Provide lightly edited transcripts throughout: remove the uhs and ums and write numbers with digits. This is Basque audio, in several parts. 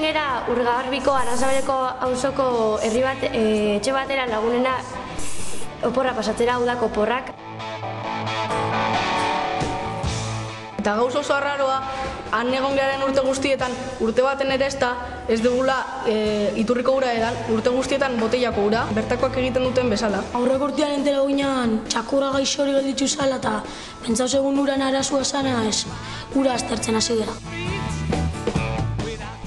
gera Urgarbiko Arrasabaleko auzoko etxe batera lagunena oporra pasatzera, hau da oporrak. Eta gauz oso arraroa, han egon gearen urte guztietan, urte baten ere ez dugula iturriko ura edan, urte guztietan botellako ura, bertakoak egiten duten bezala. Aurrek urtean entera ginean txakurra gaixori gelditu zala eta pentsau segun uran arazua zana ez, ura aztertzen hasi gara.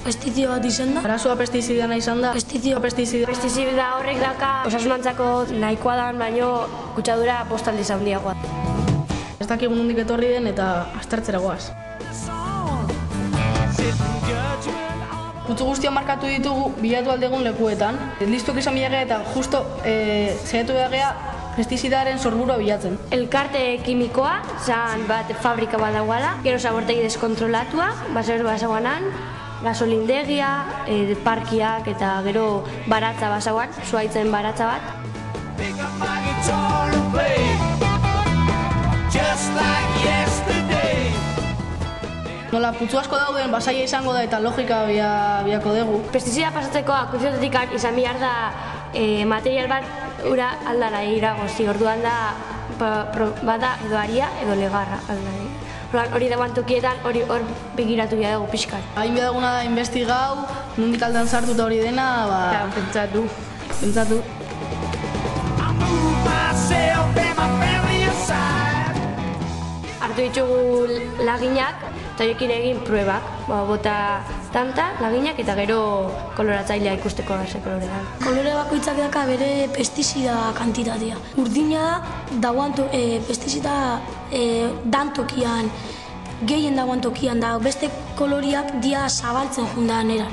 Pestizio bat izan da. Arazoa pestizidana izan da. Pestizida horrek daka osasunantzako nahikoa dan, baino kutsadura postaldiz handiagoa. Ez dakigun nondik etorri den eta aztertzera goaz. Putzu guztiak markatu ditugu bilatu aldegun lekuetan. Listuk izan bilagea eta justo zaitu behagea pestizidaren sorburua bilatzen. Elkarte kimikoa, zan bat fabrika bat dagoela, gero zabortegi deskontrolatua, baser basagoanan, gasolindegia, parkiak eta gero baratza basagoan, zuaitzen baratza bat. Nola, putzu asko dauden, basaia izango da eta logika biako dugu. Pestizida pasatzeko akuziotetik izan behar da material bat ura aldara iragozi, orduan da bada edo aria edo legarra aldara. Hori dagoan tokietan hor begiratu behar dugu pixkat. Hain behaguna da investigau, nondik aldean sartuta hori dena, Pentsatu. Hartu ditugu laginak, eta horiekin egin pruebak. Bota tanta, laginak, eta gero koloratzailea ikusteko ze kolorean. Kolore bakoitzak daka bere pestizida kantitatea. Urdina dagoan pestizida dan tokian, gehien dagoan tokian da, beste koloriak dia zabaltzen jundan eran.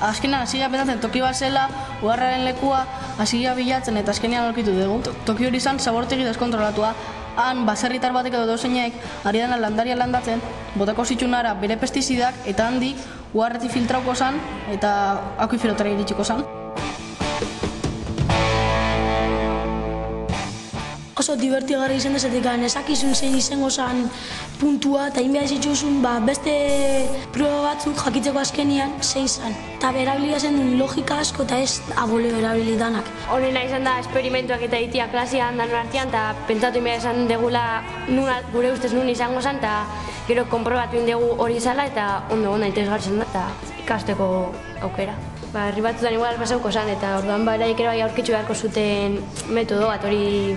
Azkenean hasia pentsatzen toki bat zela, uharraren lekua hasia bilatzen eta azkenean aurkitu dugu. Toki hori izan zabortegi deskontrolatua. Han baserritar batek edo dozeinek ari dena landaria landatzen, botako zitsunara bere pestizidak eta handik uharretik filtrauko zan eta akuiferotara iritsiko zan. Oso divertigarri izan dezatik, ezakizun zein izango zan puntua eta inbea zituzun beste proba batzuk jakitzeko azkenian zein zan. Eta erabilia zen duen logika asko eta ez aboleo erabilidanak. Honena izan da esperimentuak eta itia klasian danon artean eta pentsatu inbea esan degula gure ustez nun izango zan eta gero konprobatu indegu hori izala eta ondo interesgartzen da eta ikasteko aukera. Herri batzutan igual pasauko zan eta orduan beraik ere bai aurkitzu beharko zuten metodo bat hori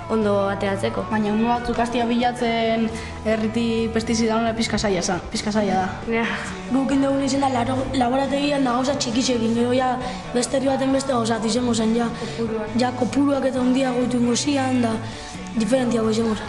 ondo ateratzeko. Baina unu batzuk hastia bilatzen herriti pestizida nola pizka zaila da. Gukin dugun izan da laborategian da gauza txikitzekin, gero beste herri baten beste gauzat izango zen, kopuruak eta handiago ituingo zian da diferentiago izango zen.